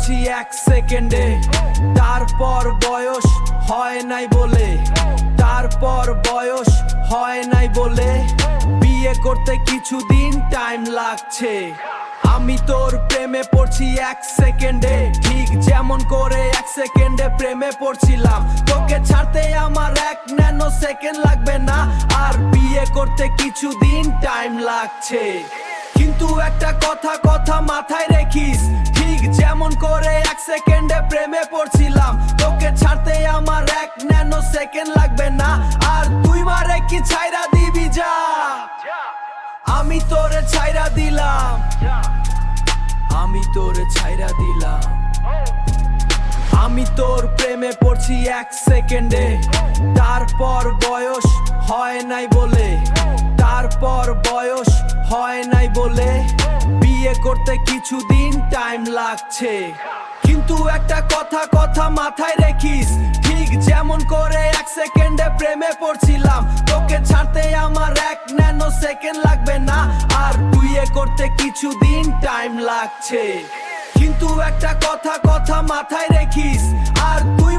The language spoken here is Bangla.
পড়ছি 1 সেকেন্ডে, তারপর বয়স হয় নাই বলে, তারপর বয়স হয় নাই বলে বিয়ে করতে কিছুদিন টাইম লাগছে। আমি তোর প্রেমে পড়ছি 1 সেকেন্ডে, ঠিক যেমন করে 1 সেকেন্ডে প্রেমে পড়ছিলাম। তোকে ছাড়তে আমার 1 ন্যানো সেকেন্ড লাগবে না, আর বিয়ে করতে কিছুদিন টাইম লাগছে। কিন্তু একটা কথা মাথায় রেখিস, ঠিক যেমন করে 1 সেকেন্ডে প্রেমে পড়ছিলাম। তোকে ছাড়তে আমার 1 ন্যানো সেকেন্ড লাগবে না, আর তুই মারে কি ছাইরা দিবি যা। আমি তোরে ছাইরা দিলাম, আমি তোরে ছাইরা দিলাম। আমি তোর প্রেমে পড়ছি 1 সেকেন্ডে, তারপর বয়স হয় নাই বলে, তারপর বয়স হয় নাই বলে বিয়ে করতে কিছুদিন টাইম লাগছে। কিন্তু একটা কথা মাথায় রেখিস, ঠিক যেমন করে 1 সেকেন্ডে প্রেমে পড়ছিলাম। তোকে ছাড়তে আমার 1 ন্যানো সেকেন্ড লাগবে না, আর বিয়ে করতে কিছুদিন টাইম লাগছে। কিন্তু একটা কথা মাথায় রেখিস, আর তুই